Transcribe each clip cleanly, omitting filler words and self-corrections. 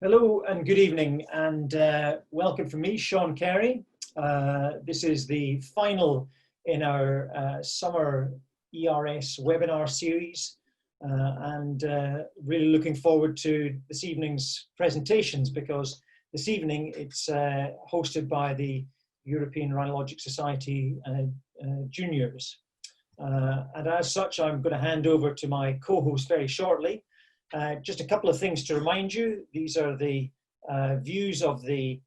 Hello and good evening, and welcome from me, Sean Carrie. This is the final in our summer ERS webinar series, and really looking forward to this evening's presentations, because this evening it's hosted by the European Rhinologic Society Juniors. And as such, I'm going to hand over to my co-host very shortly. Just a couple of things to remind you. These are the views of the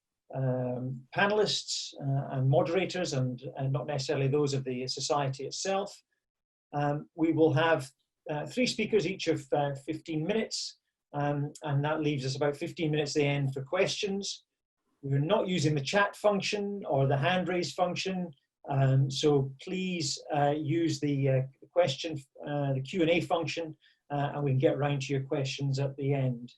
panelists and moderators, and not necessarily those of the society itself. We will have 3 speakers, each of 15 minutes, and that leaves us about 15 minutes at the end for questions. We're not using the chat function or the hand raise function, so please use the Q&A function, and we can get around to your questions at the end.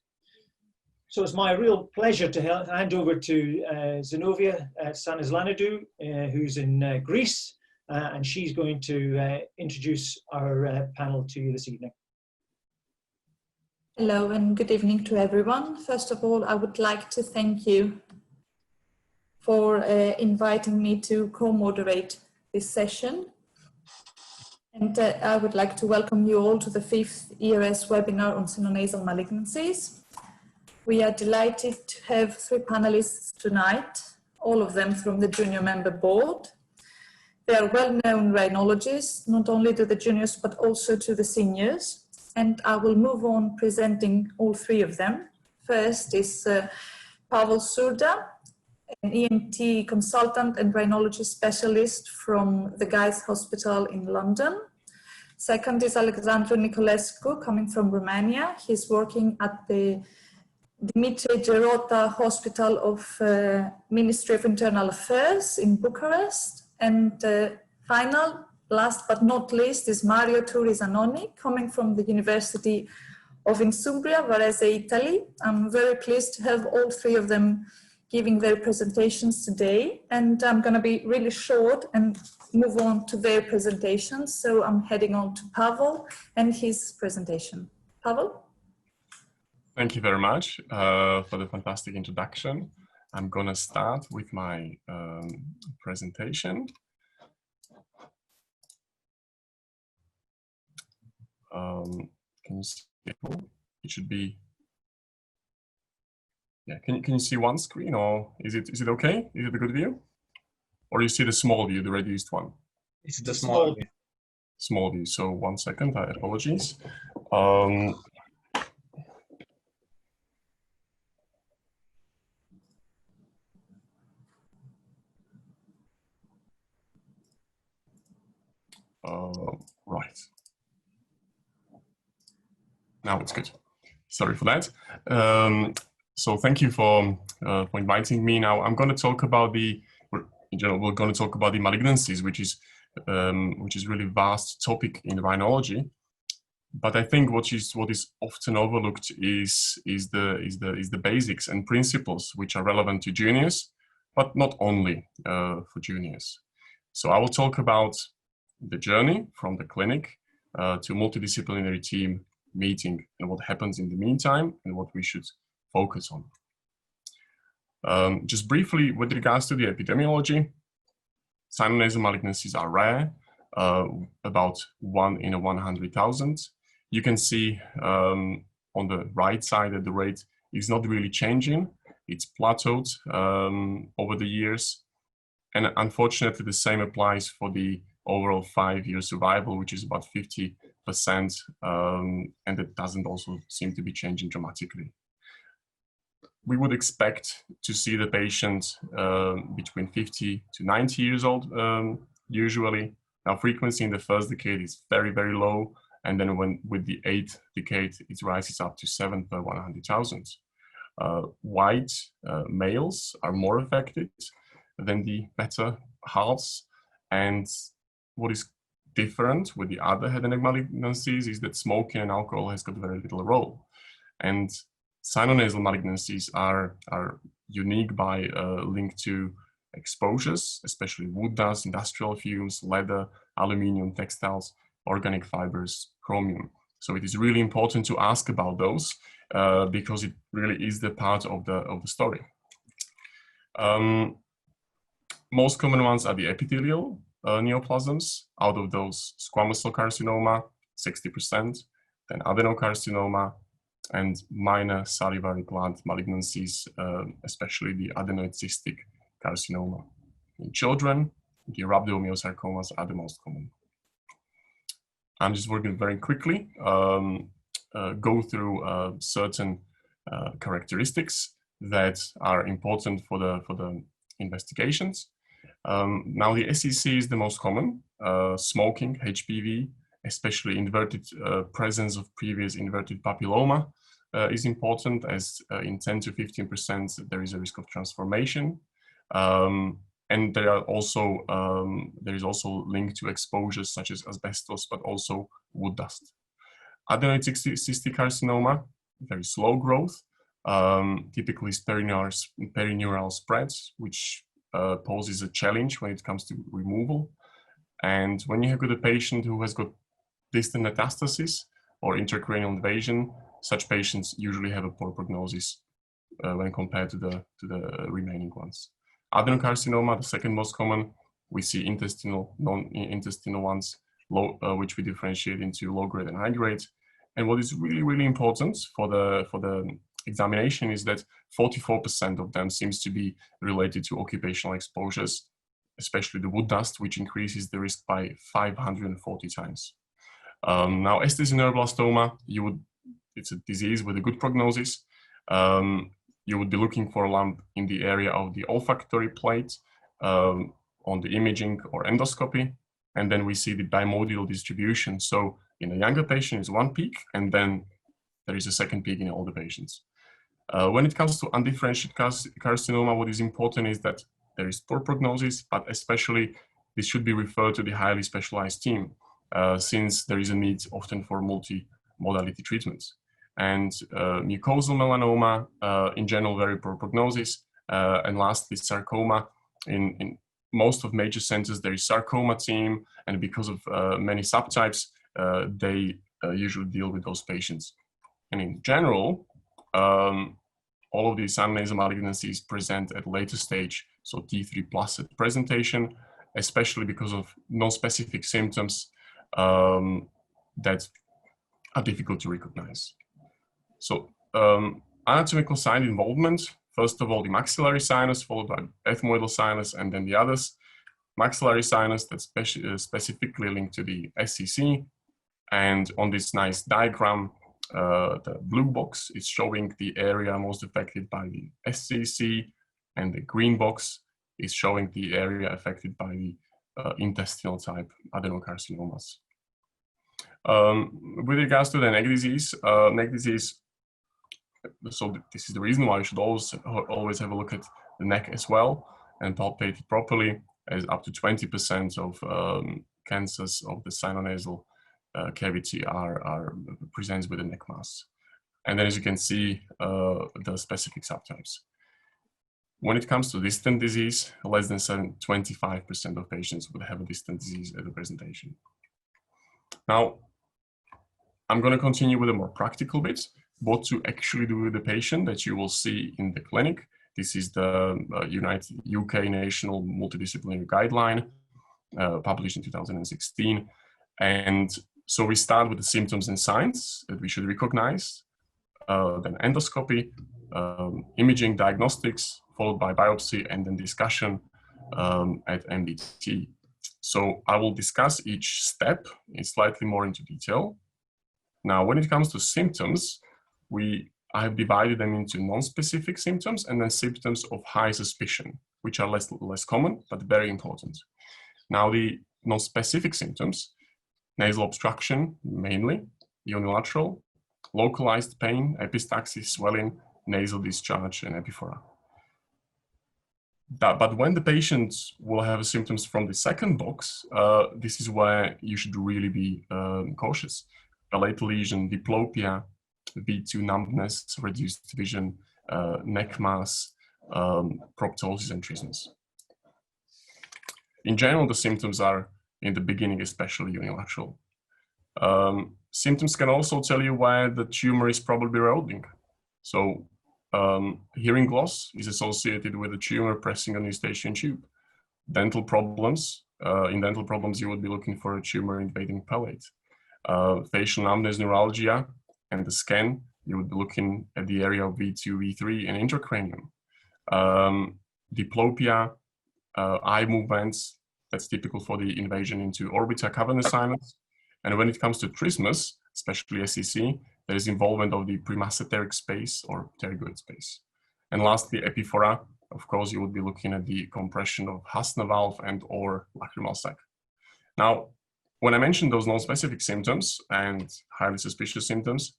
So it's my real pleasure to hand over to Zinovia Tsinaslanidou, who's in Greece, and she's going to introduce our panel to you this evening. Hello and good evening to everyone. First of all, I would like to thank you for inviting me to co-moderate this session. And I would like to welcome you all to the 5th ERS webinar on sinonasal malignancies. We are delighted to have 3 panelists tonight, all of them from the junior member board. They are well-known rhinologists, not only to the juniors, but also to the seniors. And I will move on presenting all 3 of them. First is Pavol Surda, an ENT consultant and rhinology specialist from the Guy's Hospital in London. Second is Alexandru Nicolaescu, coming from Romania. He's working at the Dimitrie Gerota Hospital of Ministry of Internal Affairs in Bucharest. And last but not least, is Turri Zannoni, coming from the University of Insubria, Varese, Italy. I'm very pleased to have all 3 of them giving their presentations today, and I'm going to be really short and move on to their presentations. So I'm heading on to Pavol and his presentation. Pavol? Thank you very much for the fantastic introduction. I'm going to start with my presentation. Can you see it? It should be. Yeah, can you see one screen, or is it okay? Is it a good view? Or you see the small view, the reduced one? It's the small view. Small view, so 1 second, I apologies. Right. Now it's good. Sorry for that. So thank you for inviting me. Now I'm going to talk about we're going to talk about the malignancies, which is really vast topic in rhinology. But I think what is often overlooked is the basics and principles which are relevant to juniors, but not only for juniors. So I will talk about the journey from the clinic to multidisciplinary team meeting, and what happens in the meantime, and what we should focus on. Just briefly, with regards to the epidemiology, sinonasal malignancies are rare, about 1 in 100,000. You can see on the right side that the rate is not really changing. It's plateaued over the years. And unfortunately, the same applies for the overall 5-year survival, which is about 50%, and it doesn't also seem to be changing dramatically. We would expect to see the patient between 50 to 90 years old, usually. Now, frequency in the first decade is very, very low, and then with the 8th decade, it rises up to 7 per 100,000. White males are more affected than the better halves, and what is different with the other head and neck malignancies is that smoking and alcohol has got very little role. And sinonasal malignancies are unique by linked to exposures, especially wood dust, industrial fumes, leather, aluminium, textiles, organic fibers, chromium. So it is really important to ask about those because it really is the part of the story. Most common ones are the epithelial neoplasms. Out of those, squamous cell carcinoma, 60%, then adenocarcinoma, and minor salivary gland malignancies, especially the adenoid cystic carcinoma. In children, the rhabdomyosarcomas are the most common. I'm just working very quickly, go through certain characteristics that are important for the investigations. Now the SEC is the most common. Smoking, HPV, especially inverted presence of previous inverted papilloma is important, as in 10 to 15% there is a risk of transformation. And there are also there is also linked to exposures such as asbestos, but also wood dust. Adenoid cystic carcinoma, very slow growth, typically is perineural spreads, which poses a challenge when it comes to removal. And when you have got a patient who has got distant metastasis or intracranial invasion, such patients usually have a poor prognosis when compared to the remaining ones. Adenocarcinoma, the second most common, we see intestinal, non-intestinal ones, which we differentiate into low grade and high grade. And what is really, really important for the examination is that 44% of them seems to be related to occupational exposures, especially the wood dust, which increases the risk by 540 times. Now, esthesioneuroblastoma, it's a disease with a good prognosis. You would be looking for a lump in the area of the olfactory plate on the imaging or endoscopy. And then we see the bimodal distribution. So in a younger patient, it's one peak, and then there is a second peak in all the patients. When it comes to undifferentiated carcinoma, what is important is that there is poor prognosis, but especially this should be referred to the highly specialized team, since there is a need often for multi-modality treatments. And mucosal melanoma, in general, very poor prognosis. And lastly, sarcoma. In most of major centers, there is sarcoma team, and because of many subtypes, they usually deal with those patients. And in general, all of these sinonasal malignancies present at later stage, so T3 plus at presentation, especially because of non-specific symptoms that are difficult to recognize. So anatomical site involvement, first of all, the maxillary sinus, followed by ethmoidal sinus, and then the others. Maxillary sinus, that's specifically linked to the SCC. And on this nice diagram, the blue box is showing the area most affected by the SCC, and the green box is showing the area affected by the intestinal type adenocarcinomas. With regards to the neck disease, so this is the reason why you should always have a look at the neck as well and palpate it properly, as up to 20% of cancers of the sinonasal cavity presents with a neck mass. And then, as you can see, the specific subtypes. When it comes to distant disease, less than 25% of patients would have a distant disease at the presentation. Now, I'm going to continue with a more practical bit, what to actually do with the patient that you will see in the clinic. This is the UK National Multidisciplinary Guideline, published in 2016. And so we start with the symptoms and signs that we should recognize, then endoscopy, imaging, diagnostics, followed by biopsy, and then discussion at MDT. So I will discuss each step in slightly more into detail. Now, when it comes to symptoms, I have divided them into non-specific symptoms and then symptoms of high suspicion, which are less common, but very important. Now, the non-specific symptoms, nasal obstruction, mainly, unilateral, localized pain, epistaxis, swelling, nasal discharge, and epiphora. But when the patient will have symptoms from the second box, this is where you should really be cautious. Palatal lesion, diplopia, V2 numbness, reduced vision, neck mass, proptosis, and trismus. In general, the symptoms are, in the beginning, especially unilateral. symptoms can also tell you where the tumor is probably eroding. So hearing loss is associated with a tumor pressing on the eustachian tube. Dental problems, in dental problems, you would be looking for a tumor invading palate. Facial numbness, neuralgia, and the scan, you would be looking at the area of V2, V3, and intracranium. Diplopia, eye movements, that's typical for the invasion into orbita cavernous sinus. And when it comes to trismus, especially SEC, there is involvement of the premasseteric space or pterygoid space. And lastly, epiphora, of course, you would be looking at the compression of Hasna valve and or lacrimal sac. Now, when I mentioned those non-specific symptoms and highly suspicious symptoms,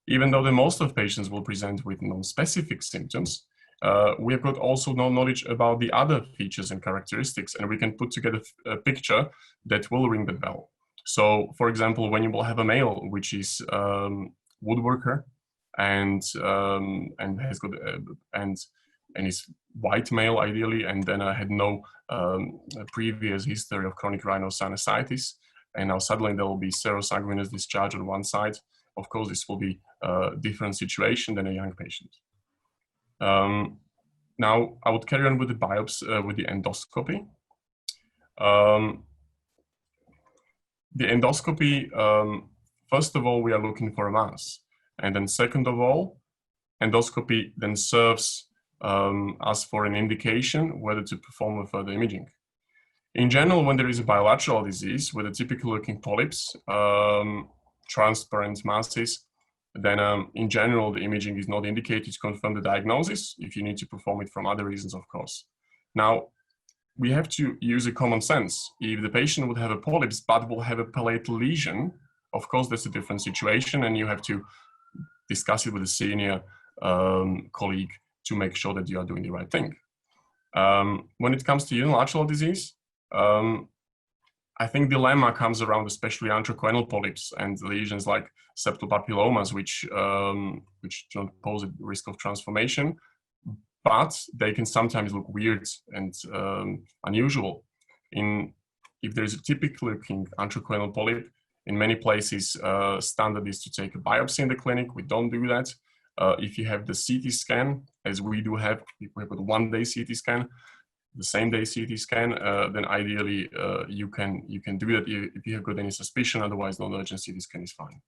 even though the most of patients will present with non-specific symptoms, we have got also no knowledge about the other features and characteristics, and we can put together a picture that will ring the bell. So, for example, when you will have a male which is woodworker and has got and is white male ideally, and then had no previous history of chronic rhinosinusitis, and now suddenly there will be serosanguinous discharge on one side. Of course, this will be a different situation than a young patient. Now, I would carry on with the biopsy, with the endoscopy. The endoscopy, first of all, we are looking for a mass. And then second of all, endoscopy then serves us for an indication whether to perform a further imaging. In general, when there is a bilateral disease with a typical looking polyps, transparent masses, then in general, the imaging is not indicated to confirm the diagnosis if you need to perform it from other reasons, of course. Now, we have to use a common sense. If the patient would have a polyps but will have a palatal lesion, of course, that's a different situation, and you have to discuss it with a senior colleague to make sure that you are doing the right thing. When it comes to unilateral disease, I think dilemma comes around especially antrochoanal polyps and lesions like septal papillomas, which don't pose a risk of transformation, but they can sometimes look weird and unusual. If there is a typical looking antrochoanal polyp, in many places, standard is to take a biopsy in the clinic. We don't do that. If you have the CT scan, as we do have, if we have a one-day CT scan, the same day CT scan, then ideally you can do that if you have got any suspicion. Otherwise, non-urgent CT scan is fine.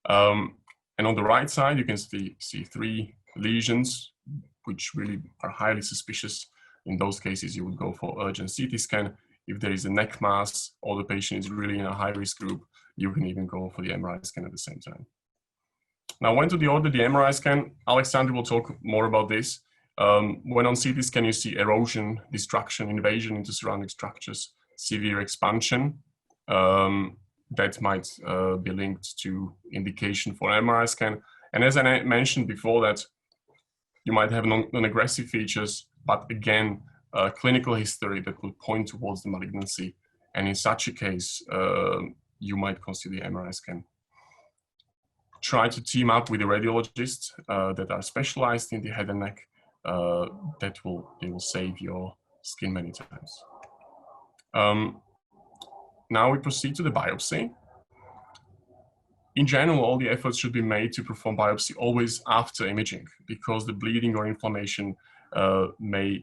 And on the right side, you can see 3 lesions, which really are highly suspicious. In those cases, you would go for urgent CT scan. If there is a neck mass or the patient is really in a high-risk group, you can even go for the MRI scan at the same time. Now, when to order the MRI scan, Alexandru will talk more about this. When on CT scan, you see erosion, destruction, invasion into surrounding structures, severe expansion, that might be linked to indication for MRI scan. And as I mentioned before, that you might have non-aggressive features, but again, clinical history that will point towards the malignancy. And in such a case, you might consider the MRI scan. Try to team up with a radiologist that are specialized in the head and neck. They will save your skin many times. Now we proceed to the biopsy. In general, all the efforts should be made to perform biopsy always after imaging, because the bleeding or inflammation may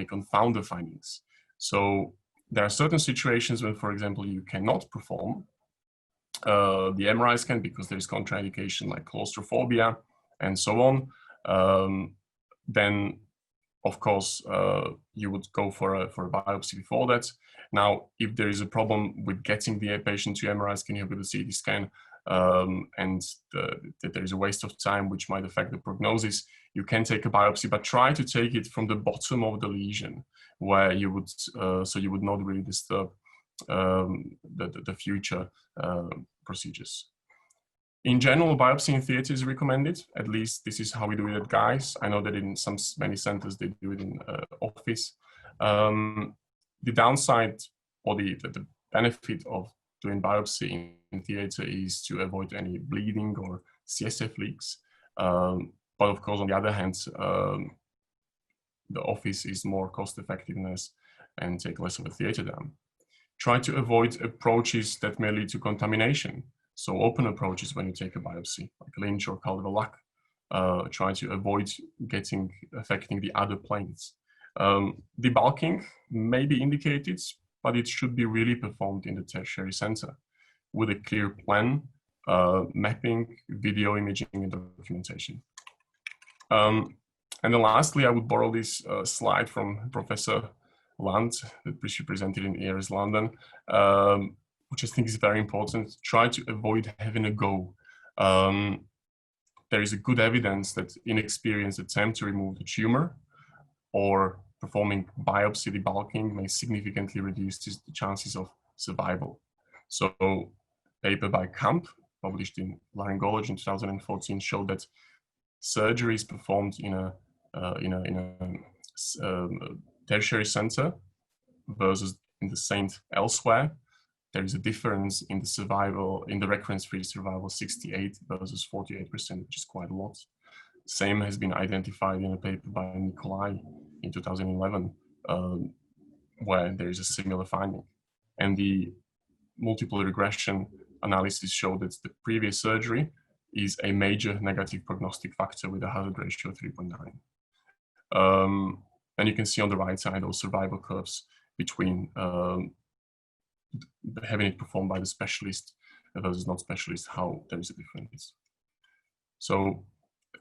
confound the findings. So there are certain situations when, for example, you cannot perform the MRI scan because there is contraindication like claustrophobia and so on. Then, of course, you would go for a biopsy before that. Now, if there is a problem with getting the patient to MRI scan here with a CT scan, and that there is a waste of time which might affect the prognosis, you can take a biopsy, but try to take it from the bottom of the lesion, where you would so you would not really disturb the future procedures. In general, biopsy in theater is recommended. At least this is how we do it at Guy's. I know that in many centers they do it in office. The downside or the benefit of doing biopsy in theater is to avoid any bleeding or CSF leaks. But of course, on the other hand, the office is more cost effectiveness and take less of a theater down. Try to avoid approaches that may lead to contamination. So open approaches when you take a biopsy, like Lynch or Calderon, try to avoid affecting the other planes. Debulking may be indicated, but it should be really performed in the tertiary center with a clear plan, mapping, video imaging, and documentation. And then lastly, I would borrow this slide from Professor Land that she presented in ERS London, which I think is very important. Try to avoid having a go. There is a good evidence that inexperienced attempt to remove the tumor or performing biopsy debulking may significantly reduce the chances of survival. So, a paper by Kamp, published in Laryngology in 2014, showed that surgeries performed in a tertiary center versus in the same elsewhere, there is a difference in the survival, in the recurrence-free survival, 68 versus 48%, which is quite a lot. Same has been identified in a paper by Nicolai in 2011, where there is a similar finding. And the multiple regression analysis showed that the previous surgery is a major negative prognostic factor with a hazard ratio of 3.9. And you can see on the right side those survival curves between having it performed by the specialist versus non-specialist, how there is a difference. So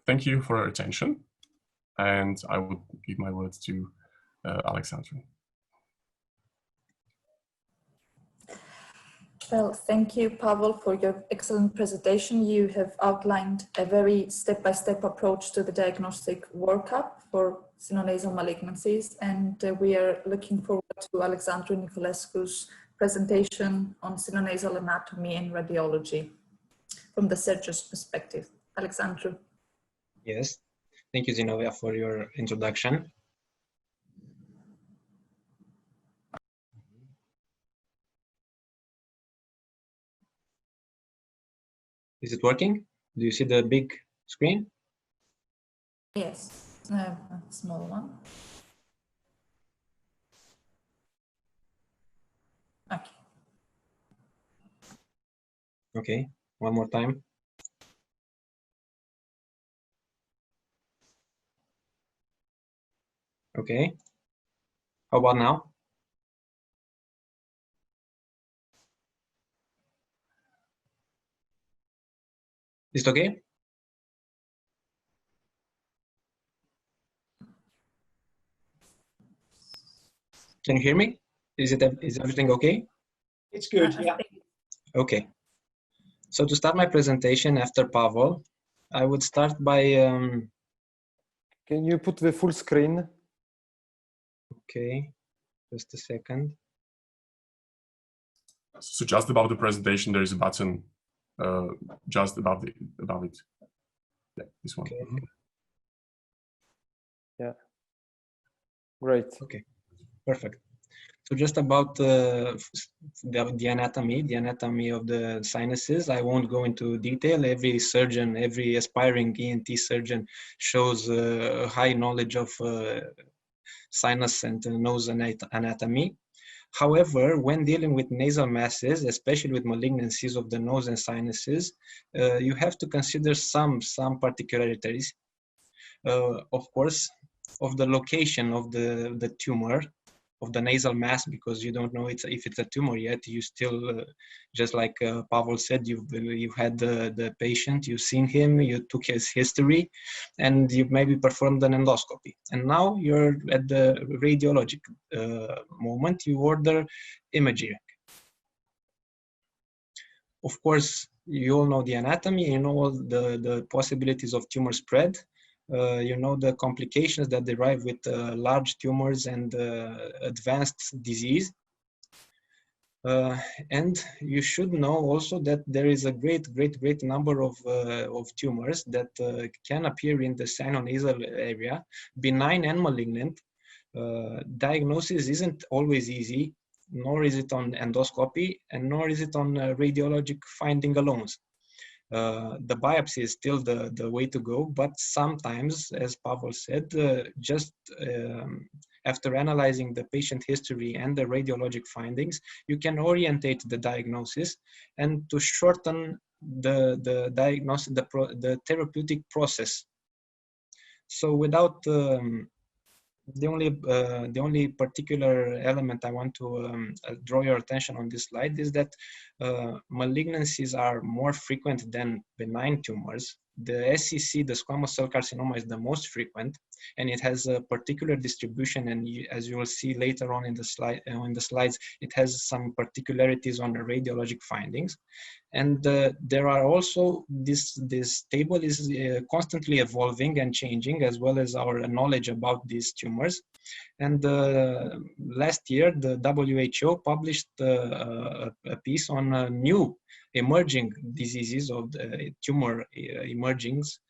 thank you for your attention, and I would give my words to Alexandru. Well, thank you, Pavol, for your excellent presentation. You have outlined a very step-by-step approach to the diagnostic workup for sinonasal malignancies, and we are looking forward to Alexandru Nicolaescu's presentation on sinonasal anatomy and radiology from the surgeon's perspective. Alexandru. Yes, thank you, Zinovia, for your introduction. Is it working? Do you see the big screen? Yes, I have a small one. Okay. Okay, one more time. Okay, how about now? Is it okay? Can you hear me? Is everything okay? It's good, yeah. Okay. So to start my presentation after Pavol, I would start by... Can you put the full screen? Okay, just a second. So just above the presentation, there is a button just above it. Yeah, this one. Okay. Yeah. Great. Okay, perfect. So just about the anatomy of the sinuses, I won't go into detail. Every surgeon, every aspiring ENT surgeon shows high knowledge of sinus and nose anatomy. However, when dealing with nasal masses, especially with malignancies of the nose and sinuses, you have to consider some particularities, of course, of the location of the tumor, of the nasal mass, because you don't know if it's a tumor yet. You still, just like Pavol said, you've had the patient, you've seen him, you took his history, and you maybe performed an endoscopy. And now you're at the radiologic moment, you order imaging. Of course, you all know the anatomy, you know all the possibilities of tumor spread. You know the complications that derive with large tumors and advanced disease. And you should know also that there is a great number of tumors that can appear in the sinonasal area, benign and malignant. Diagnosis isn't always easy, nor is it on endoscopy, and nor is it on radiologic finding alone. The biopsy is still the way to go, but sometimes, as Pavol said, just after analyzing the patient history and the radiologic findings, you can orientate the diagnosis and to shorten the diagnosis, the therapeutic process. So without the only particular element I want to draw your attention on this slide is that malignancies are more frequent than benign tumors. The SCC, the squamous cell carcinoma, is the most frequent, and it has a particular distribution. And as you will see later on in the slides, it has some particularities on the radiologic findings. And there are also, this table is constantly evolving and changing, as well as our knowledge about these tumors. And last year, the WHO published a piece on new emerging diseases of the tumor emergings,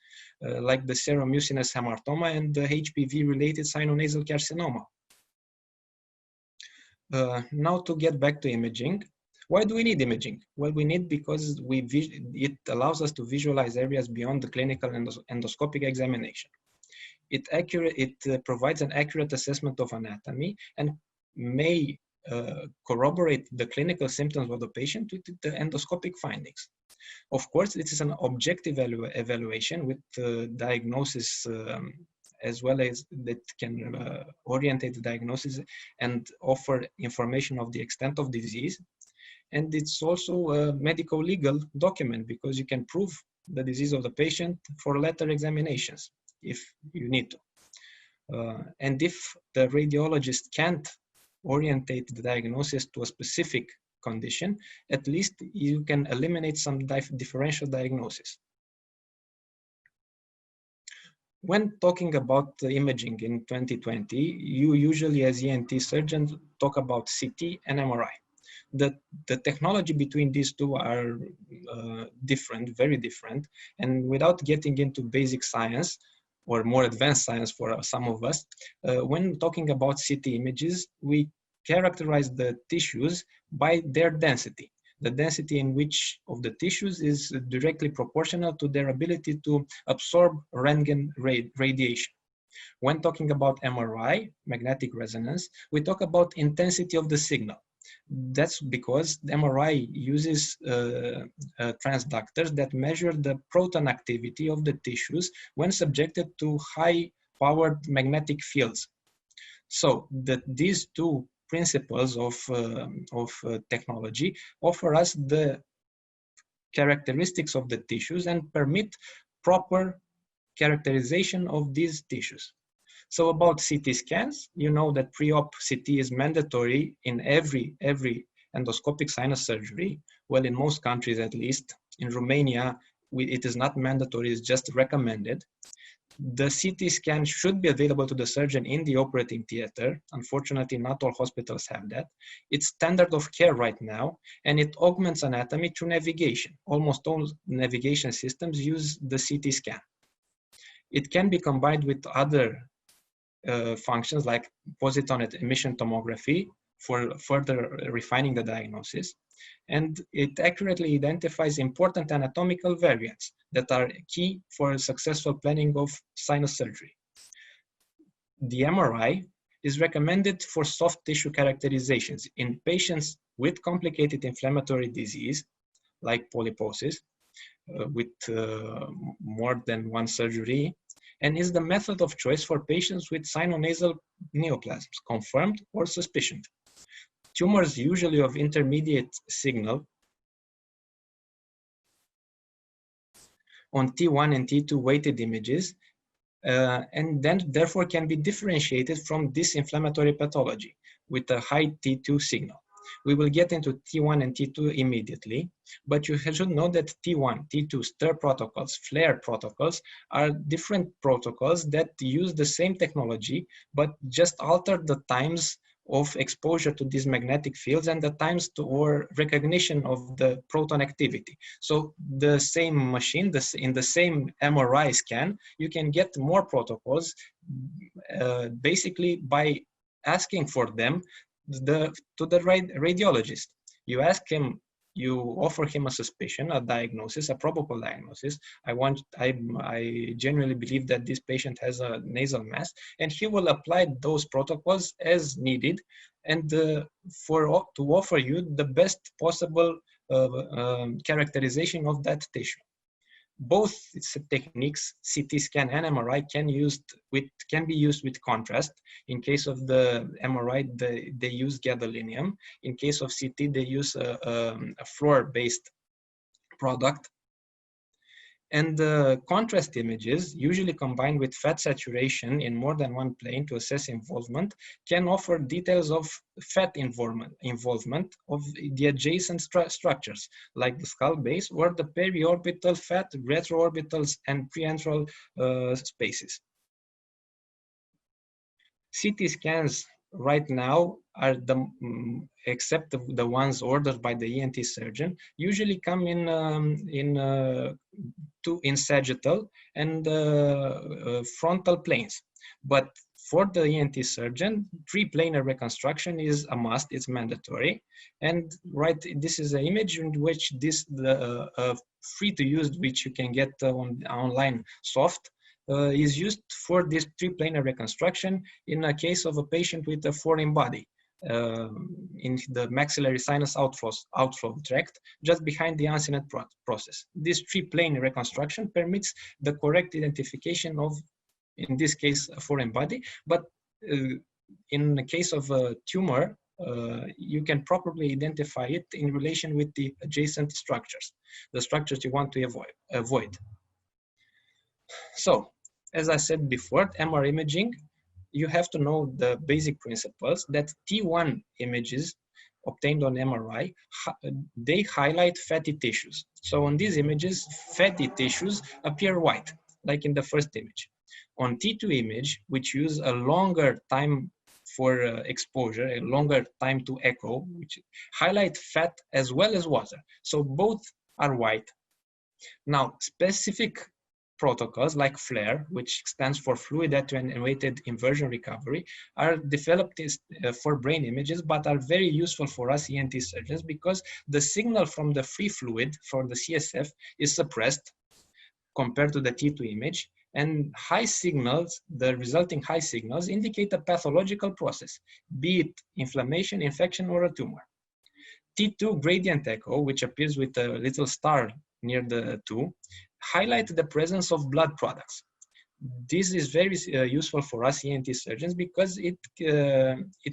like the seromucinous hamartoma and the HPV-related sinonasal carcinoma. Now to get back to imaging. Why do we need imaging? Well, we need because it allows us to visualize areas beyond the clinical endoscopic examination. It provides an accurate assessment of anatomy and may corroborate the clinical symptoms of the patient with the endoscopic findings. Of course, it is an objective evaluation with diagnosis as well as that can orientate the diagnosis and offer information of the extent of disease. And it's also a medical legal document because you can prove the disease of the patient for later examinations if you need to. And if the radiologist can't orientate the diagnosis to a specific condition, at least you can eliminate some differential diagnosis. When talking about the imaging in 2020, you usually as ENT surgeons talk about CT and MRI. The technology between these two are different, very different. And without getting into basic science or more advanced science for some of us, when talking about CT images, we characterize the tissues by their density. The density in which of the tissues is directly proportional to their ability to absorb Röntgen radiation. When talking about MRI, magnetic resonance, we talk about intensity of the signal. That's because the MRI uses transductors that measure the proton activity of the tissues when subjected to high-powered magnetic fields. So these two principles of technology offer us the characteristics of the tissues and permit proper characterization of these tissues. So about CT scans, you know that pre-op CT is mandatory in every endoscopic sinus surgery. Well, in most countries at least. In Romania, it is not mandatory, it's just recommended. The CT scan should be available to the surgeon in the operating theater. Unfortunately, not all hospitals have that. It's standard of care right now, and it augments anatomy through navigation. Almost all navigation systems use the CT scan. It can be combined with other functions like positron emission tomography for further refining the diagnosis. And it accurately identifies important anatomical variants that are key for successful planning of sinus surgery. The MRI is recommended for soft tissue characterizations in patients with complicated inflammatory disease, like polyposis, with more than one surgery, and is the method of choice for patients with sinonasal neoplasms, confirmed or suspicioned. Tumors usually of intermediate signal on T1 and T2 weighted images, and then therefore can be differentiated from disinflammatory pathology with a high T2 signal. We will get into T1 and T2 immediately, but you should know that T1, T2 stir protocols, flare protocols are different protocols that use the same technology, but just alter the times of exposure to these magnetic fields and the times or recognition of the proton activity. So the same machine, in the same MRI scan, you can get more protocols basically by asking for them to the radiologist. You ask him, you offer him a suspicion, a diagnosis, a probable diagnosis. I genuinely believe that this patient has a nasal mass, and he will apply those protocols as needed, and to offer you the best possible characterization of that tissue. Both techniques, CT scan and MRI, can be used with contrast. In case of the MRI, they use gadolinium. In case of CT, they use a fluor-based product. And the contrast images, usually combined with fat saturation in more than one plane to assess involvement, can offer details of fat involvement of the adjacent structures, like the skull base or the periorbital fat, retroorbitals, and preantral spaces. CT scans right now are except the ones ordered by the ENT surgeon, usually come in sagittal and frontal planes. But for the ENT surgeon, three-planar reconstruction is a must, it's mandatory. And this is an image in which free to use, which you can get online soft, is used for this three-planar reconstruction in a case of a patient with a foreign body in the maxillary sinus outflow tract, just behind the uncinate process. This three-plane reconstruction permits the correct identification of, in this case, a foreign body, but in the case of a tumor, you can properly identify it in relation with the adjacent structures, the structures you want to avoid. So, as I said before, MR imaging, you have to know the basic principles that T1 images obtained on MRI, they highlight fatty tissues. So on these images, fatty tissues appear white, like in the first image. On T2 image, which use a longer time for exposure, a longer time to echo, which highlight fat as well as water. So both are white. Now, specific protocols like FLAIR, which stands for Fluid Attenuated Inversion Recovery, are developed for brain images, but are very useful for us ENT surgeons because the signal from the free fluid for the CSF is suppressed compared to the T2 image, and high signals, the resulting high signals, indicate a pathological process, be it inflammation, infection, or a tumor. T2 gradient echo, which appears with a little star near the 2, highlight the presence of blood products. This is very useful for us ENT surgeons because it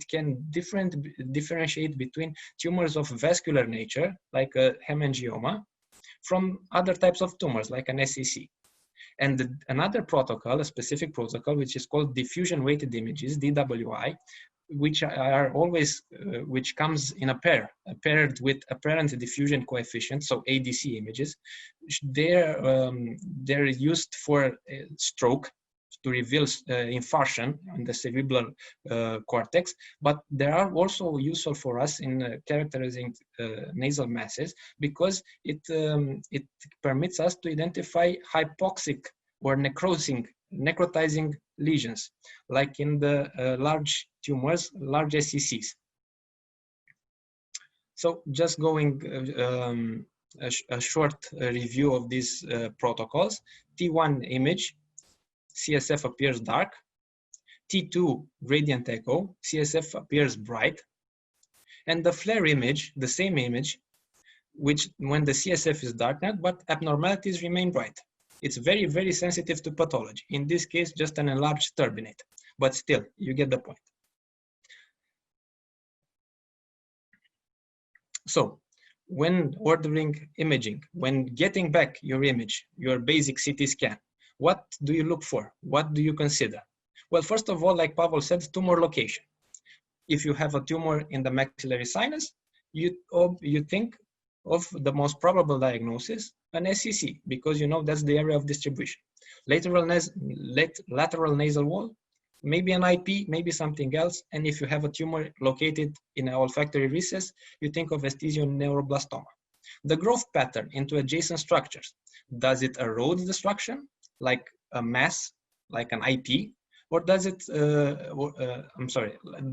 can differentiate between tumors of vascular nature, like a hemangioma, from other types of tumors, like an SCC. And another protocol, a specific protocol, which is called diffusion weighted images, DWI, which are always, which comes in a pair, paired with apparent diffusion coefficient, so ADC images. They're used for stroke to reveal infarction in the cerebral cortex, but they are also useful for us in characterizing nasal masses because it permits us to identify hypoxic or necrotizing lesions, like in the large tumors, large SCCs. So just going a short review of these protocols. T1 image, CSF appears dark. T2 gradient echo, CSF appears bright. And the FLAIR image, the same image, which when the CSF is darkened, but abnormalities remain bright. It's very, very sensitive to pathology. In this case, just an enlarged turbinate, but still, you get the point. So, when ordering imaging, when getting back your image, your basic CT scan, what do you look for? What do you consider? Well, first of all, like Pavol said, tumor location. If you have a tumor in the maxillary sinus, you think of the most probable diagnosis, an SCC, because you know that's the area of distribution. Lateral nasal wall, maybe an IP, maybe something else. And if you have a tumor located in an olfactory recess, you think of esthesioneuroblastoma. The growth pattern into adjacent structures. Does it erode the structure, like a mass, like an IP? Or does it,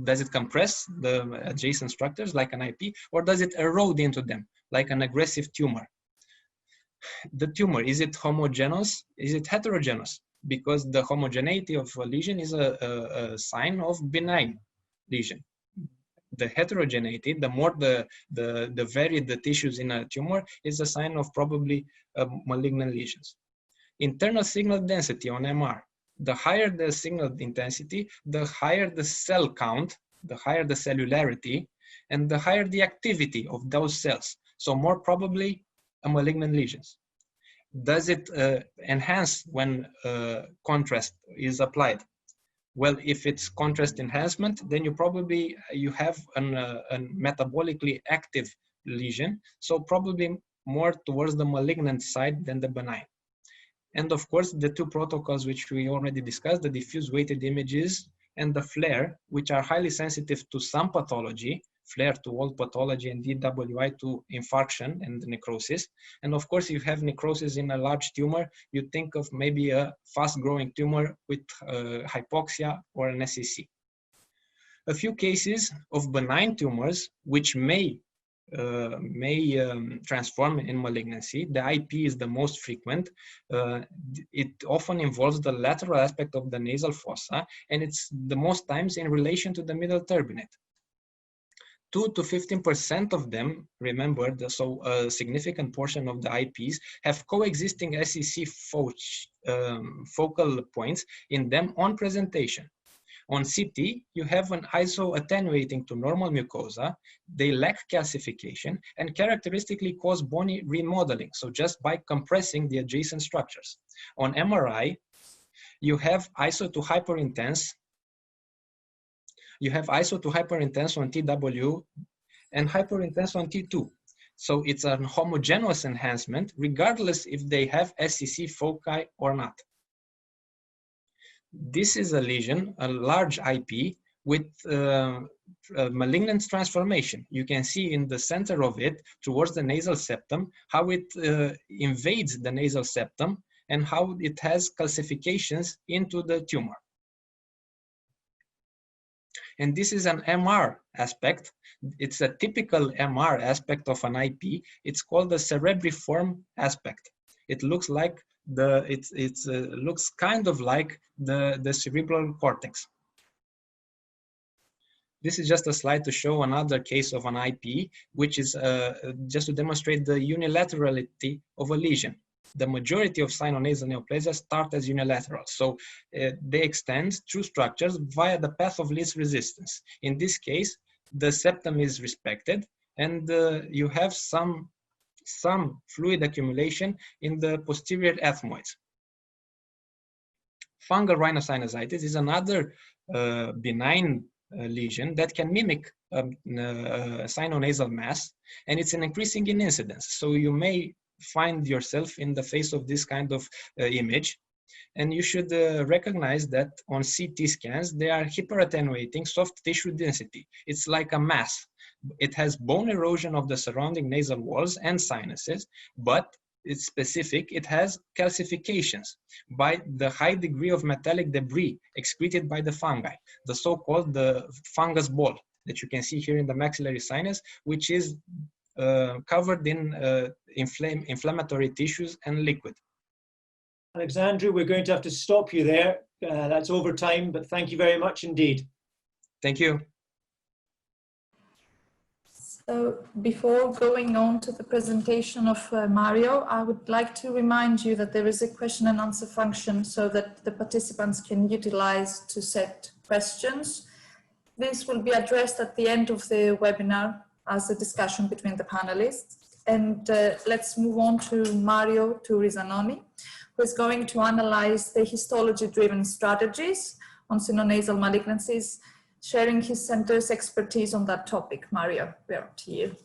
does it compress the adjacent structures like an IP? Or does it erode into them, like an aggressive tumor? The tumor, is it homogeneous? Is it heterogeneous? Because the homogeneity of a lesion is a sign of benign lesion. the heterogeneity, the more the varied the tissues in a tumor, is a sign of probably malignant lesions. Internal signal density on MR. The higher the signal intensity, the higher the cell count, the higher the cellularity, and the higher the activity of those cells. So more probably a malignant lesions. Does it enhance when contrast is applied? Well, if it's contrast enhancement, then you probably have a metabolically active lesion, so probably more towards the malignant side than the benign. And of course, the two protocols which we already discussed, the diffuse weighted images and the FLAIR, which are highly sensitive to some pathology, FLAIR to all pathology and DWI to infarction and necrosis. And of course, if you have necrosis in a large tumor, you think of maybe a fast-growing tumor with hypoxia or an SCC. A few cases of benign tumors which may transform in malignancy. The IP is the most frequent. It often involves the lateral aspect of the nasal fossa, and it's the most times in relation to the middle turbinate. 2 to 15% of them, remember, so a significant portion of the IPs have coexisting SCC focal points in them on presentation. On CT, you have an iso-attenuating to normal mucosa. They lack calcification and characteristically cause bony remodeling, so just by compressing the adjacent structures. On MRI, you have iso to hyperintense. You have iso to hyperintense on TW and hyperintense on T2. So it's a homogeneous enhancement, regardless if they have SCC foci or not. This is a lesion, a large IP with malignant transformation. You can see in the center of it, towards the nasal septum, how it invades the nasal septum and how it has calcifications into the tumor. And this is an MR aspect. It's a typical MR aspect of an IP. It's called the cerebriform aspect. It looks like looks kind of like the cerebral cortex. This is just a slide to show another case of an IP, which is just to demonstrate the unilaterality of a lesion. The majority of sinonasal neoplasias start as unilateral, so they extend through structures via the path of least resistance. In this case, the septum is respected, and you have some fluid accumulation in the posterior ethmoids. Fungal rhinosinusitis is another benign lesion that can mimic sinonasal mass, and it's an increasing in incidence. So you may find yourself in the face of this kind of image, and you should recognize that on CT scans, they are hyperattenuating soft tissue density. It's like a mass. It has bone erosion of the surrounding nasal walls and sinuses, but it's specific. It has calcifications by the high degree of metallic debris excreted by the fungi, the so-called the fungus ball that you can see here in the maxillary sinus, which is covered in inflammatory tissues and liquid. Alexandru, we're going to have to stop you there. That's over time, but thank you very much indeed. Thank you. So before going on to the presentation of Mario, I would like to remind you that there is a question and answer function so that the participants can utilize to set questions. This will be addressed at the end of the webinar as a discussion between the panelists. And let's move on to Mario Turri Zannoni, who is going to analyze the histology-driven strategies on sinonasal malignancies, sharing his center's expertise on that topic. Mario, we're up to you.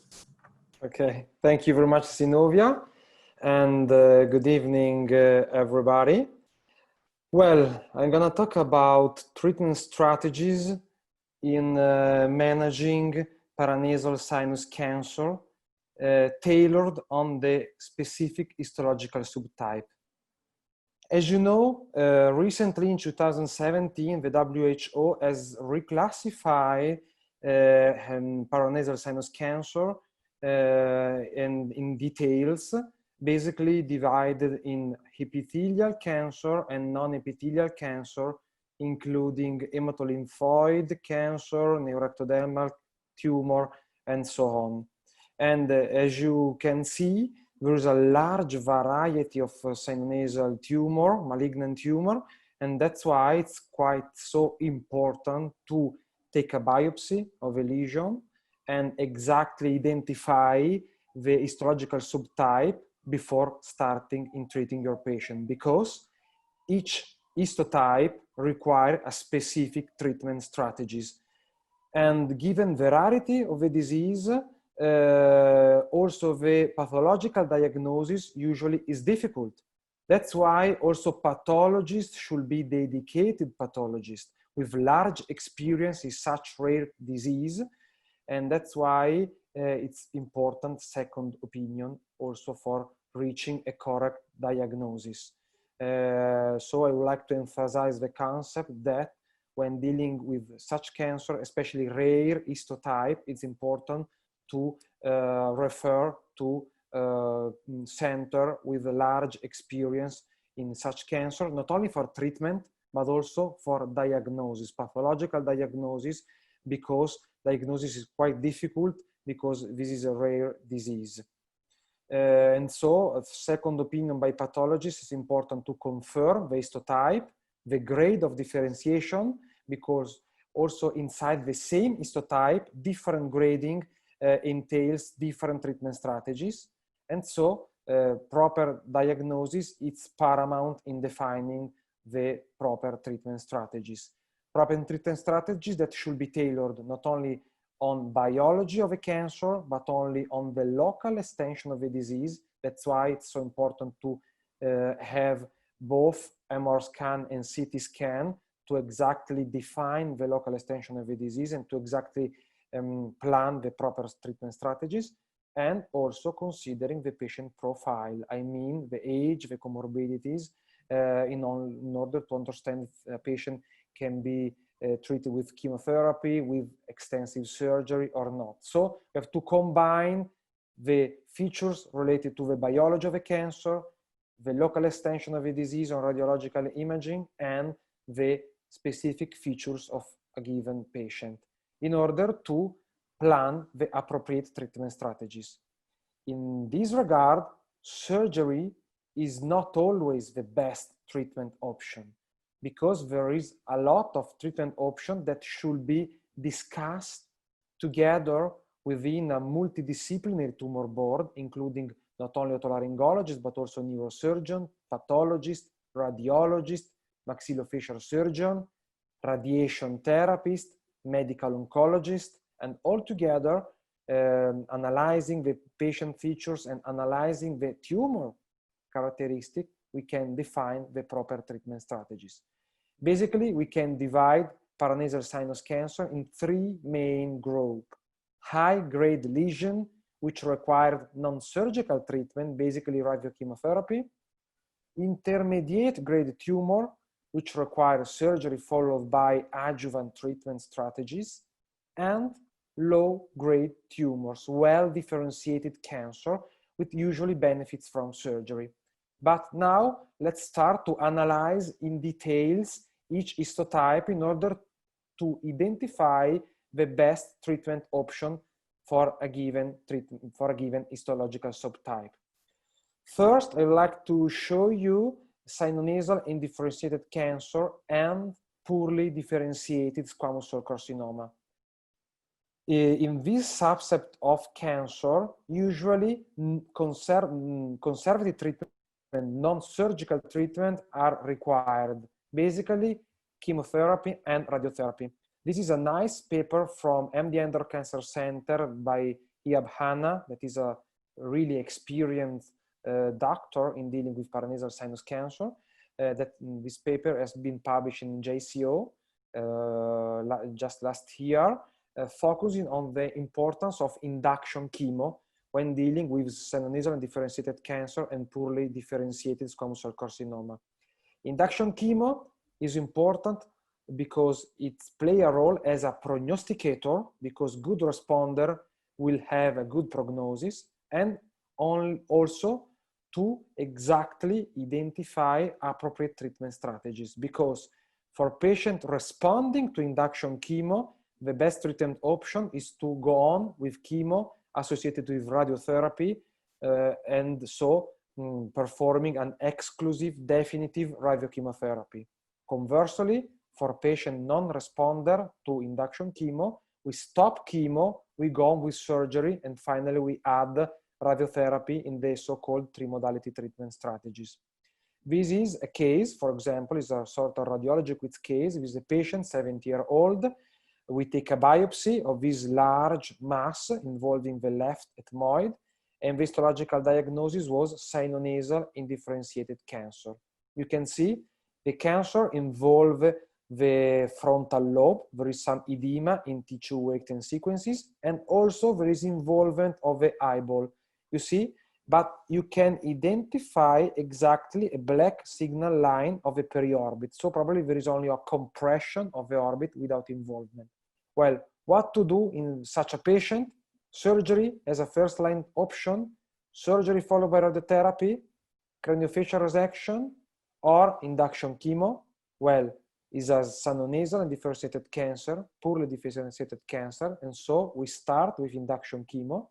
Okay, thank you very much, Zinovia, and good evening, everybody. Well, I'm gonna talk about treatment strategies in managing paranasal sinus cancer tailored on the specific histological subtype. As you know, recently in 2017, the WHO has reclassified paranasal sinus cancer and in details, basically divided in epithelial cancer and non-epithelial cancer, including hematolymphoid cancer, neuroectodermal tumor, and so on. And as you can see, there is a large variety of sinonasal tumor, malignant tumor, and that's why it's quite so important to take a biopsy of a lesion and exactly identify the histological subtype before starting in treating your patient, because each histotype requires a specific treatment strategies. And given the rarity of the disease, also the pathological diagnosis usually is difficult. That's why also pathologists should be dedicated pathologists with large experience in such rare disease. And that's why it's important second opinion also for reaching a correct diagnosis. So I would like to emphasize the concept that when dealing with such cancer, especially rare histotype, it's important to refer to center with a large experience in such cancer, not only for treatment, but also for diagnosis, pathological diagnosis, because diagnosis is quite difficult because this is a rare disease. And so a second opinion by pathologists is important to confirm the histotype, the grade of differentiation, because also inside the same histotype, different grading entails different treatment strategies. And so proper diagnosis is paramount in defining the proper treatment strategies. Proper treatment strategies that should be tailored not only on biology of a cancer, but only on the local extension of the disease. That's why it's so important to have both MR scan and CT scan to exactly define the local extension of the disease and to exactly plan the proper treatment strategies, and also considering the patient profile. I mean, the age, the comorbidities, in order to understand if a patient can be treated with chemotherapy, with extensive surgery or not. So we have to combine the features related to the biology of the cancer, the local extension of the disease on radiological imaging, and the specific features of a given patient in order to plan the appropriate treatment strategies. In this regard, surgery is not always the best treatment option, because there is a lot of treatment options that should be discussed together within a multidisciplinary tumor board, including not only otolaryngologists, but also neurosurgeon, pathologist, radiologist, maxillofacial surgeon, radiation therapist, medical oncologist, and all together analyzing the patient features and analyzing the tumor characteristic, we can define the proper treatment strategies. Basically, we can divide paranasal sinus cancer in three main groups. High-grade lesion, which required non-surgical treatment, basically radiochemotherapy. Intermediate grade tumor, which requires surgery followed by adjuvant treatment strategies. And low-grade tumors, well-differentiated cancer, which usually benefits from surgery. But now let's start to analyze in details each histotype in order to identify the best treatment option for a given histological subtype. First, I would like to show you sinonasal indifferentiated cancer and poorly differentiated squamous cell carcinoma. In this subset of cancer, usually conservative treatment and non-surgical treatment are required, basically chemotherapy and radiotherapy. This is a nice paper from MD Anderson Cancer Center by Ihab Hanna, that is a really experienced doctor in dealing with paranasal sinus cancer. This paper has been published in JCO just last year, focusing on the importance of induction chemo when dealing with sinonasal and differentiated cancer and poorly differentiated squamous cell carcinoma. Induction chemo is important because it plays a role as a prognosticator, because good responder will have a good prognosis, and also to exactly identify appropriate treatment strategies, because for patients responding to induction chemo, the best treatment option is to go on with chemo associated with radiotherapy, and so performing an exclusive definitive radiochemotherapy. Conversely, for patient non-responder to induction chemo, we stop chemo, we go on with surgery, and finally we add radiotherapy in the so-called three-modality treatment strategies. This is a case, for example, is a sort of radiologic case with a patient, 70-year-old. We take a biopsy of this large mass involving the left ethmoid, and the histological diagnosis was sinonasal indifferentiated cancer. You can see the cancer involved the frontal lobe. There is some edema in T2 weight and sequences, and also there is involvement of the eyeball. You see, but you can identify exactly a black signal line of the periorbit. So probably there is only a compression of the orbit without involvement. Well, what to do in such a patient? Surgery as a first line option, surgery followed by radiotherapy, craniofacial resection, or induction chemo. Well, is a sinonasal and differentiated cancer, poorly differentiated cancer, and so we start with induction chemo.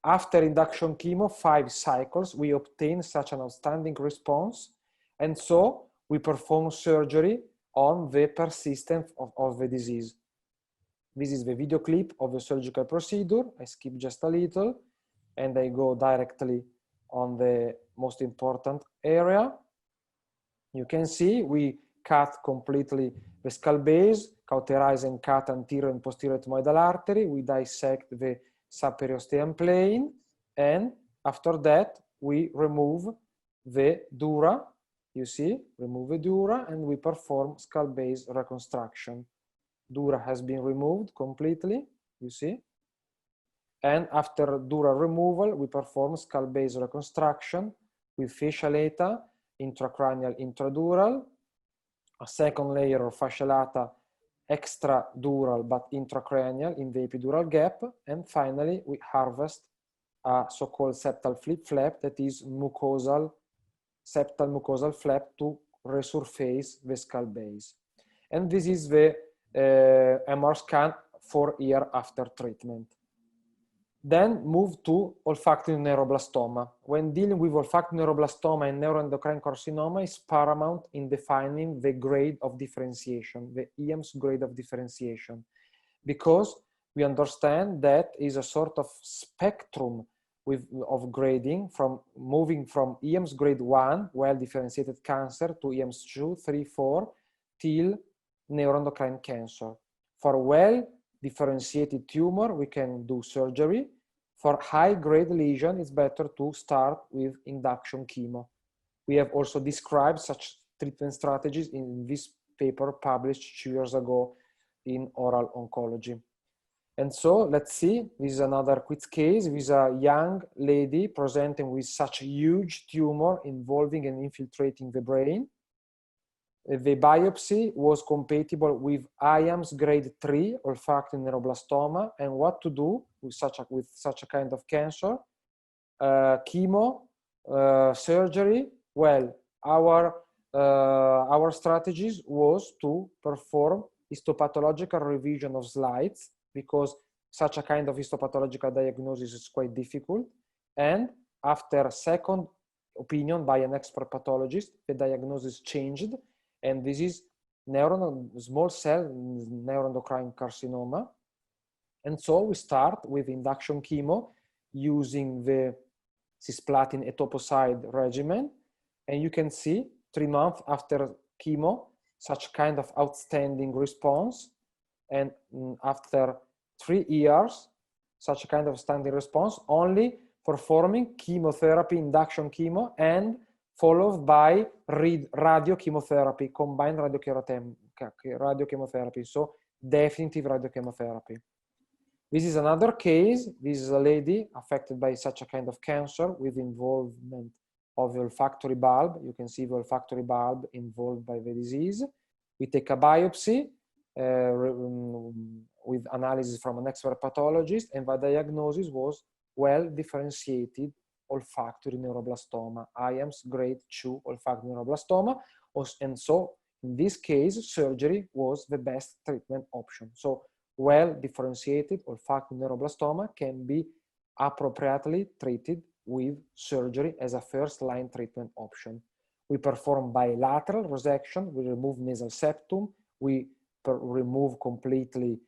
After induction chemo, 5 cycles, we obtain such an outstanding response, and so we perform surgery on the persistence of the disease. This is the video clip of the surgical procedure. I skip just a little, and I go directly on the most important area. You can see we cut completely the skull base, cauterize and cut anterior and posterior ethmoidal artery. We dissect the subperiosteum plane, and after that we remove the dura. You see, remove the dura, and we perform skull base reconstruction. Dura has been removed completely, you see, and after dura removal we perform skull base reconstruction with fasciolata, intracranial, intradural, a second layer of fasciolata extradural but intracranial in the epidural gap, and finally we harvest a so-called septal flip flap, that is septal mucosal flap to resurface the skull base. And this is the MR scan 4 years after treatment. Then move to olfactory neuroblastoma. When dealing with olfactory neuroblastoma and neuroendocrine carcinoma, is paramount in defining the grade of differentiation, the EMS grade of differentiation, because we understand that is a sort of spectrum of grading, from moving from EMS grade 1, well differentiated cancer, to EMS 2, 3, 4, till neuroendocrine cancer. For well differentiated tumor, we can do surgery. For high-grade lesion, it's better to start with induction chemo. We have also described such treatment strategies in this paper published 2 years ago in Oral Oncology. And so let's see, this is another quick case with a young lady presenting with such a huge tumor involving and infiltrating the brain. The biopsy was compatible with IAMS grade 3 olfactory neuroblastoma, and what to do with such a kind of cancer. Chemo, surgery. Well, our strategies was to perform histopathological revision of slides, because such a kind of histopathological diagnosis is quite difficult. And after second opinion by an expert pathologist, the diagnosis changed. And this is small cell neuroendocrine carcinoma. And so we start with induction chemo using the cisplatin etoposide regimen. And you can see 3 months after chemo, such kind of outstanding response. And after 3 years, such a kind of standing response, only performing chemotherapy, induction chemo, and followed by radiochemotherapy, combined radiochemotherapy, so definitive radiochemotherapy. This is another case. This is a lady affected by such a kind of cancer with involvement of the olfactory bulb. You can see the olfactory bulb involved by the disease. We take a biopsy with analysis from an expert pathologist, and the diagnosis was well differentiated olfactory neuroblastoma, IAMS grade 2 olfactory neuroblastoma, and so in this case surgery was the best treatment option. So well differentiated olfactory neuroblastoma can be appropriately treated with surgery as a first-line treatment option. We perform bilateral resection, we remove nasal septum, we remove completely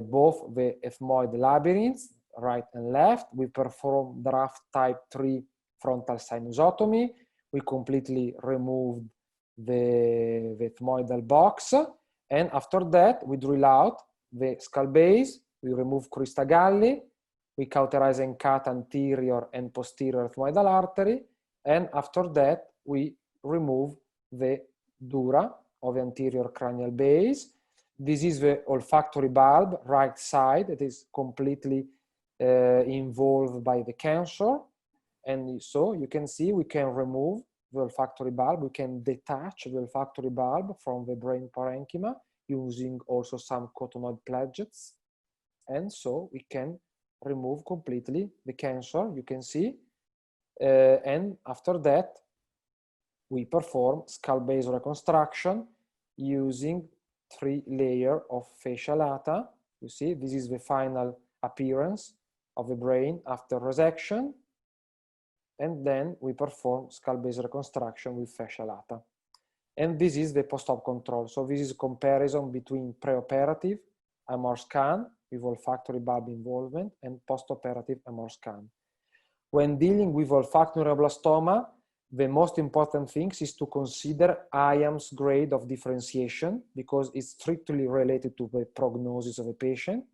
both the ethmoid labyrinths, right and left. We perform draft type 3 frontal sinusotomy. We completely removed the ethmoidal box. And after that, we drill out the skull base, we remove crista galli, we cauterize and cut anterior and posterior ethmoidal artery. And after that, we remove the dura of the anterior cranial base. This is the olfactory bulb, right side, that is completely involved by the cancer. And so you can see we can remove the olfactory bulb, we can detach the olfactory bulb from the brain parenchyma using also some cottonoid pledgets. And so we can remove completely the cancer, you can see. And after that, we perform skull base reconstruction using 3-layer of fascia lata. You see, this is the final appearance of the brain after resection. And then we perform skull base reconstruction with fascia lata. And this is the post-op control. So this is comparison between preoperative MR scan with olfactory bulb involvement and post-operative MR scan. When dealing with olfactory neuroblastoma, the most important thing is to consider IAMS grade of differentiation because it's strictly related to the prognosis of the patient.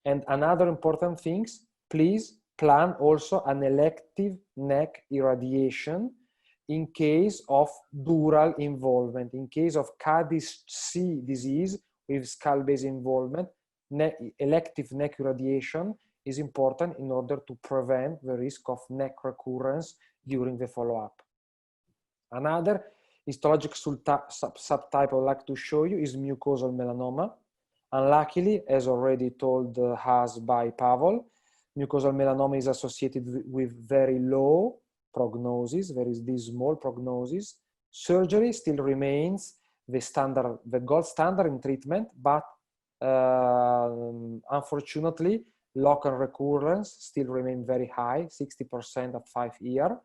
And another important thing, please plan also an elective neck irradiation in case of dural involvement. In case of CADIS-C disease with skull base involvement, elective neck irradiation is important in order to prevent the risk of neck recurrence during the follow-up. Another histologic subtype I would like to show you is mucosal melanoma. Unluckily, as already told us by Pavol, mucosal melanoma is associated with very low prognosis, very dismal prognosis. Surgery still remains the gold standard in treatment, but unfortunately, local recurrence still remain very high, 60% at 5 years.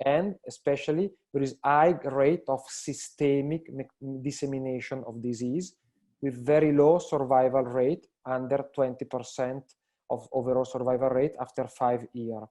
And especially there is high rate of systemic dissemination of disease with very low survival rate, under 20% of overall survival rate after 5 years.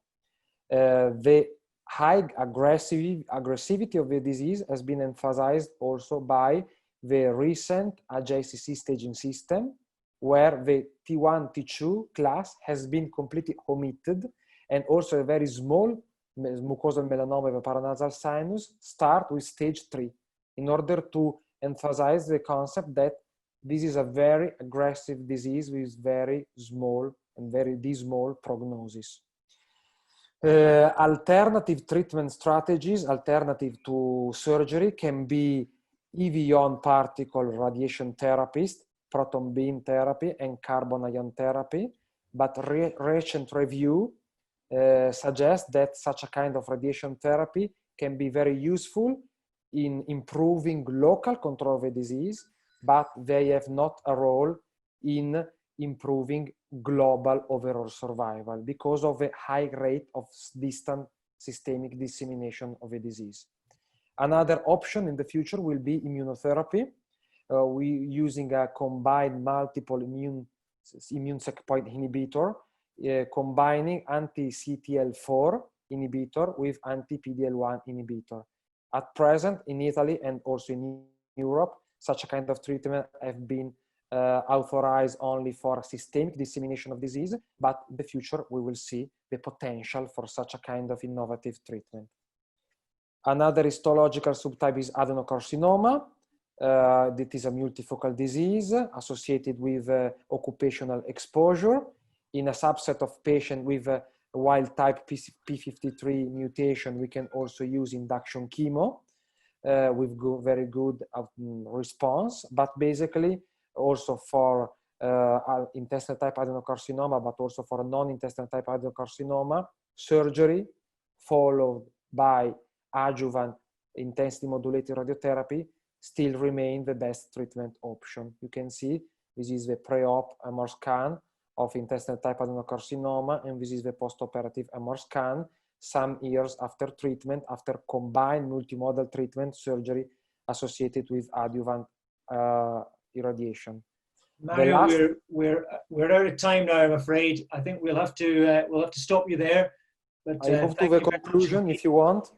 The high aggressivity of the disease has been emphasized also by the recent AJCC staging system, where the T1, T2 class has been completely omitted, and also a very small mucosal melanoma of the paranasal sinus start with stage 3 in order to emphasize the concept that this is a very aggressive disease with very small and very dismal prognosis. Alternative treatment strategies, alternative to surgery, can be EV-ion particle radiation therapies, proton beam therapy, and carbon ion therapy. But recent review suggests that such a kind of radiation therapy can be very useful in improving local control of the disease, but they have not a role in improving global overall survival because of the high rate of distant systemic dissemination of the disease. Another option in the future will be immunotherapy. We using a combined multiple immune checkpoint inhibitor, combining anti-CTL4 inhibitor with anti-PD-L1 inhibitor. At present, in Italy and also in Europe, such a kind of treatment have been authorized only for systemic dissemination of disease, but in the future we will see the potential for such a kind of innovative treatment. Another histological subtype is adenocarcinoma. That is a multifocal disease associated with occupational exposure. In a subset of patients with a wild type P53 mutation, we can also use induction chemo with very good response, but basically also for intestinal type adenocarcinoma, but also for non-intestinal type adenocarcinoma, surgery followed by adjuvant intensity modulated radiotherapy still remain the best treatment option. You can see This is the pre-op MR scan of intestinal type adenocarcinoma, and this is the post-operative MR scan some years after treatment, after combined multimodal treatment surgery associated with adjuvant irradiation. Mario, we're out of time now, I'm afraid. I think we'll have to stop you there. But I move to the conclusion if you want.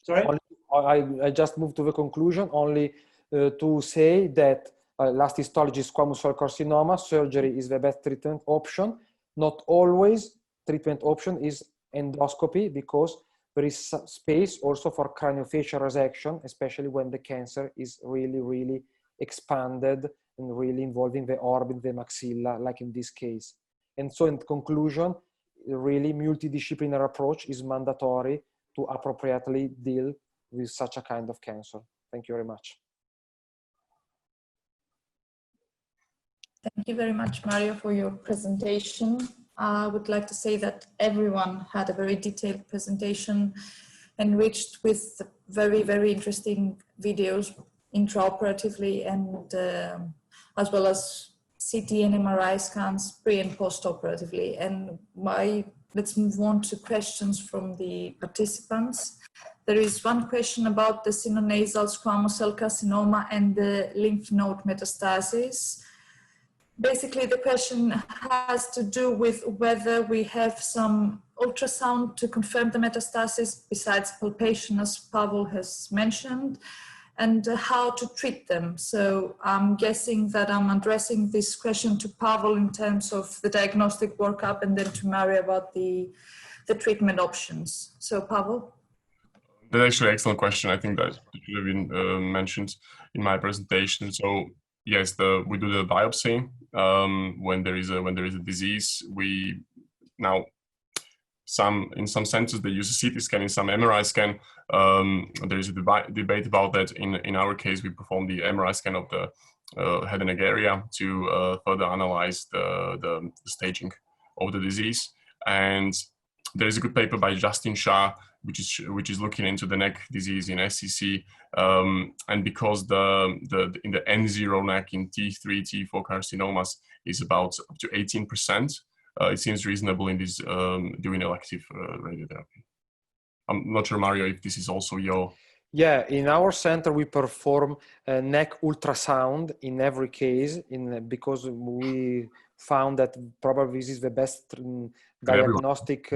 Sorry? I just moved to the conclusion only to say that last histology squamous cell carcinoma, surgery is the best treatment option. Not always treatment option is endoscopy, because there is space also for craniofacial resection, especially when the cancer is really, really expanded and really involving the orbit, the maxilla, like in this case. And so in conclusion, really multidisciplinary approach is mandatory to appropriately deal with such a kind of cancer. Thank you very much. Thank you very much, Mario, for your presentation. I would like to say that everyone had a very detailed presentation, enriched with very, very interesting videos intraoperatively, and as well as CT and MRI scans pre and post-operatively. And let's move on to questions from the participants. There is one question about the sinonasal squamous cell carcinoma and the lymph node metastasis. Basically, the question has to do with whether we have some ultrasound to confirm the metastasis besides palpation, as Pavol has mentioned, and how to treat them. So I'm guessing that I'm addressing this question to Pavol in terms of the diagnostic workup, and then to Mario about the treatment options. So Pavol? That's actually an excellent question. I think that should have been mentioned in my presentation. So yes, we do the biopsy when there is a disease. We now in some centers they use a CT scan, in some MRI scan. There is a debate about that. In our case, we perform the MRI scan of the head and neck area to further analyze the staging of the disease. And there is a good paper by Justin Shah, which is looking into the neck disease in SCC, and because in the N0 neck in T3, T4 carcinomas is about up to 18%, it seems reasonable in this doing elective radiotherapy. I'm not sure, Mario, if this is also your. Yeah, in our center we perform neck ultrasound in every case, because we found that probably this is the best diagnostic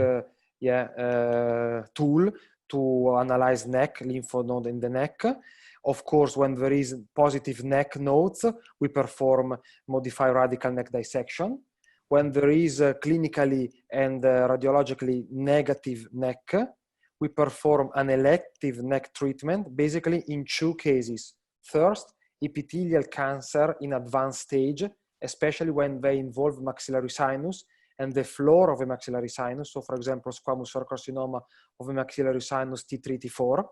tool to analyze neck, lymph node in the neck. Of course, when there is positive neck nodes, we perform modified radical neck dissection. When there is clinically and radiologically negative neck, we perform an elective neck treatment, basically in two cases. First, epithelial cancer in advanced stage, especially when they involve maxillary sinus and the floor of a maxillary sinus. So for example, squamous cell carcinoma of a maxillary sinus T3, T4,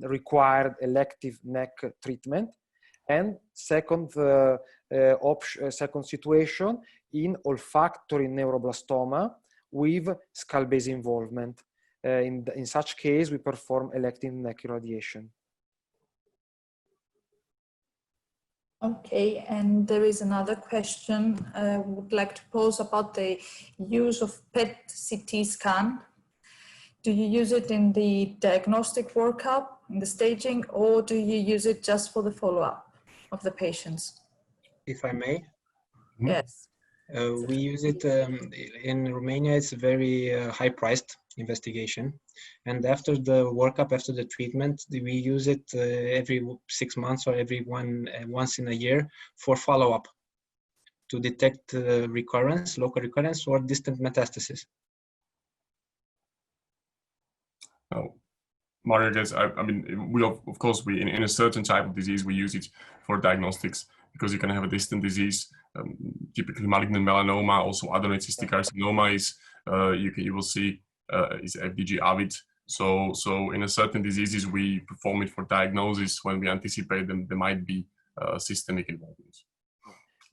required elective neck treatment. And second situation, in olfactory neuroblastoma with skull base involvement. In such case, we perform elective neck irradiation. Okay, and there is another question I would like to pose about the use of PET-CT scan. Do you use it in the diagnostic workup, in the staging, or do you use it just for the follow-up of the patients? If I may? Mm-hmm. Yes. We use it in Romania. It's a very high-priced investigation, and after the workup, after the treatment, we use it every 6 months or once in a year for follow-up to detect recurrence, local recurrence, or distant metastasis. Oh, Mario, I guess I mean we of course we in a certain type of disease we use it for diagnostics, because you can have a distant disease, typically malignant melanoma, also adenocarcinoma carcinoma is you will see is FDG avid. So in a certain diseases we perform it for diagnosis when we anticipate them there might be systemic involvement,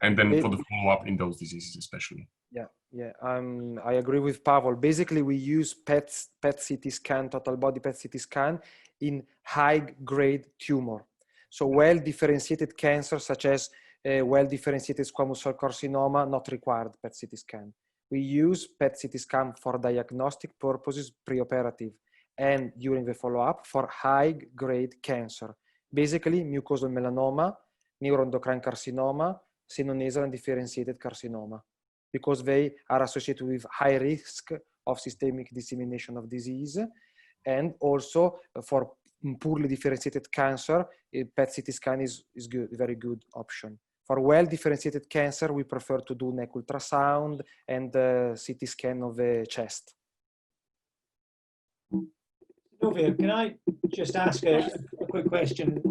and then for the follow-up in those diseases especially. Yeah, I agree with Pavol. Basically, we use PET-CT scan, total body PET-CT scan in high-grade tumor. So well-differentiated cancers such as well-differentiated squamous cell carcinoma, not required PET CT scan. We use PET CT scan for diagnostic purposes preoperative and during the follow-up for high-grade cancer, basically mucosal melanoma, neuroendocrine carcinoma, sinonasal and differentiated carcinoma, because they are associated with high risk of systemic dissemination of disease. And also for poorly differentiated cancer, PET CT scan is good, very good option. For well-differentiated cancer, we prefer to do neck ultrasound and CT scan of the chest. Zinovia, can I just ask a quick question?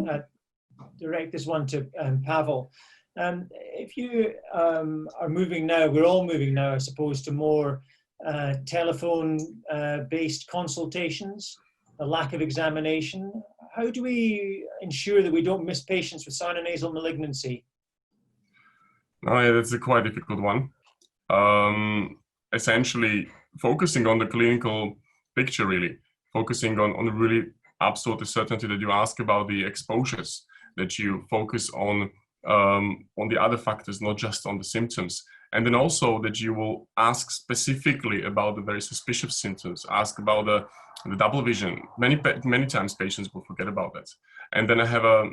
Direct this one to Pavol. If you are moving now, we're all moving now, I suppose, to more telephone-based consultations, a lack of examination. How do we ensure that we don't miss patients with sinonasal malignancy? Oh, yeah, that's a quite difficult one. Essentially, focusing on the clinical picture, really, focusing on really absolute certainty that you ask about the exposures, that you focus on the other factors, not just on the symptoms. And then also that you will ask specifically about the very suspicious symptoms, ask about the double vision. Many times patients will forget about that. And then I have a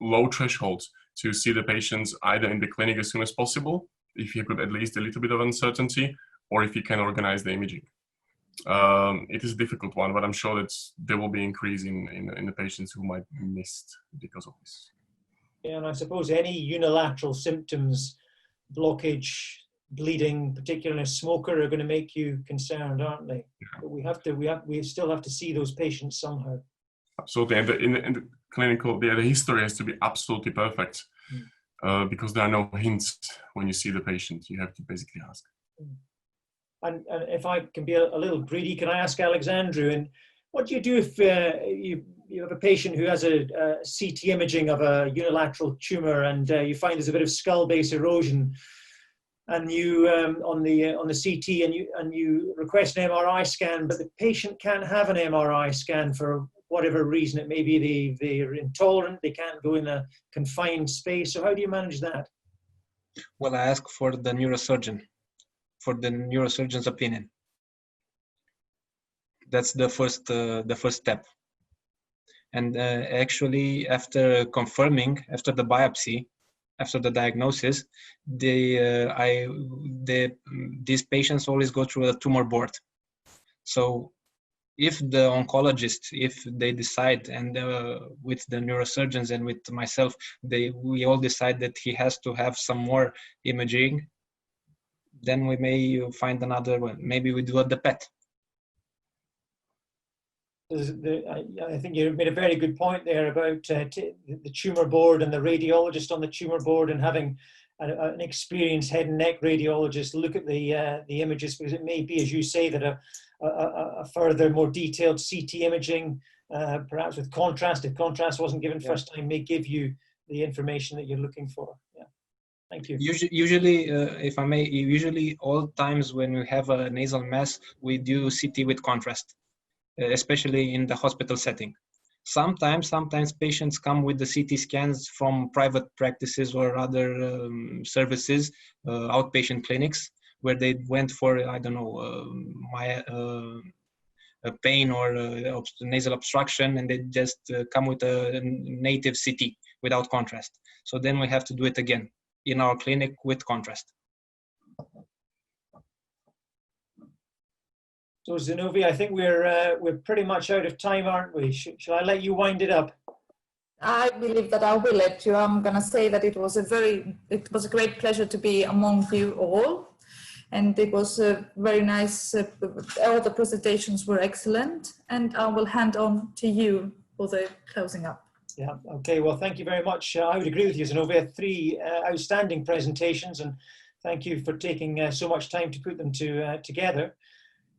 low threshold to see the patients either in the clinic as soon as possible, if you could at least a little bit of uncertainty, or if you can organize the imaging. It is a difficult one, but I'm sure that there will be increase in the patients who might be missed because of this. Yeah, and I suppose any unilateral symptoms, blockage, bleeding, particularly a smoker, are going to make you concerned, aren't they? Yeah. But we still have to see those patients somehow. Absolutely, and in the clinical, the history has to be absolutely perfect, because there are no hints when you see the patient. You have to basically ask. And if I can be a little greedy, can I ask Alexandru, and what do you do if you have a patient who has a CT imaging of a unilateral tumor, and you find there's a bit of skull base erosion, and you on the CT, and you request an MRI scan, but the patient can't have an MRI scan for whatever reason? It may be they're intolerant, they can't go in a confined space. So how do you manage that? Well, I ask for the neurosurgeon, for the neurosurgeon's opinion. That's the first step. And actually, after confirming, after the biopsy, after the diagnosis, these patients always go through a tumor board. So if the oncologist, if they decide, and with the neurosurgeons and with myself, we all decide that he has to have some more imaging, then we may find another one. Maybe we do the PET. I think you made a very good point there about the tumor board and the radiologist on the tumor board, and having an experienced head and neck radiologist look at the images, because it may be, as you say, that a further, more detailed CT imaging, perhaps with contrast, if contrast wasn't given first time, may give you the information that you're looking for. Yeah, thank you. Usually, if I may, usually all times when we have a nasal mass, we do CT with contrast, especially in the hospital setting. Sometimes patients come with the CT scans from private practices or other services, outpatient clinics, where they went for, I don't know, a pain or nasal obstruction, and they just come with a native CT without contrast. So then we have to do it again in our clinic with contrast. So Zinovia, I think we're pretty much out of time, aren't we? Shall I let you wind it up? I believe that I will let you. I'm going to say that it was a great pleasure to be among you all, and it was very nice. All the presentations were excellent, and I will hand on to you for the closing up. Yeah. Okay. Well, thank you very much. I would agree with you, Zinovia. 3 outstanding presentations, and thank you for taking so much time to put them together.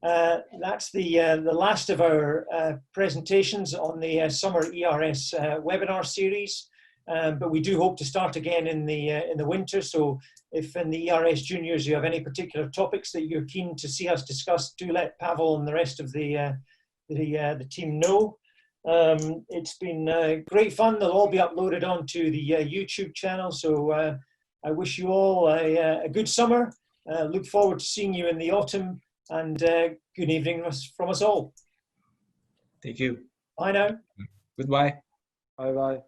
That's the last of our presentations on the summer ERS webinar series, but we do hope to start again in the winter. So if in the ERS Juniors you have any particular topics that you're keen to see us discuss, do let Pavol and the rest of the team know. It's been great fun. They'll all be uploaded onto the YouTube channel. So I wish you all a good summer. Look forward to seeing you in the autumn, and good evening from us all. Thank you. Bye now. Goodbye. Bye bye.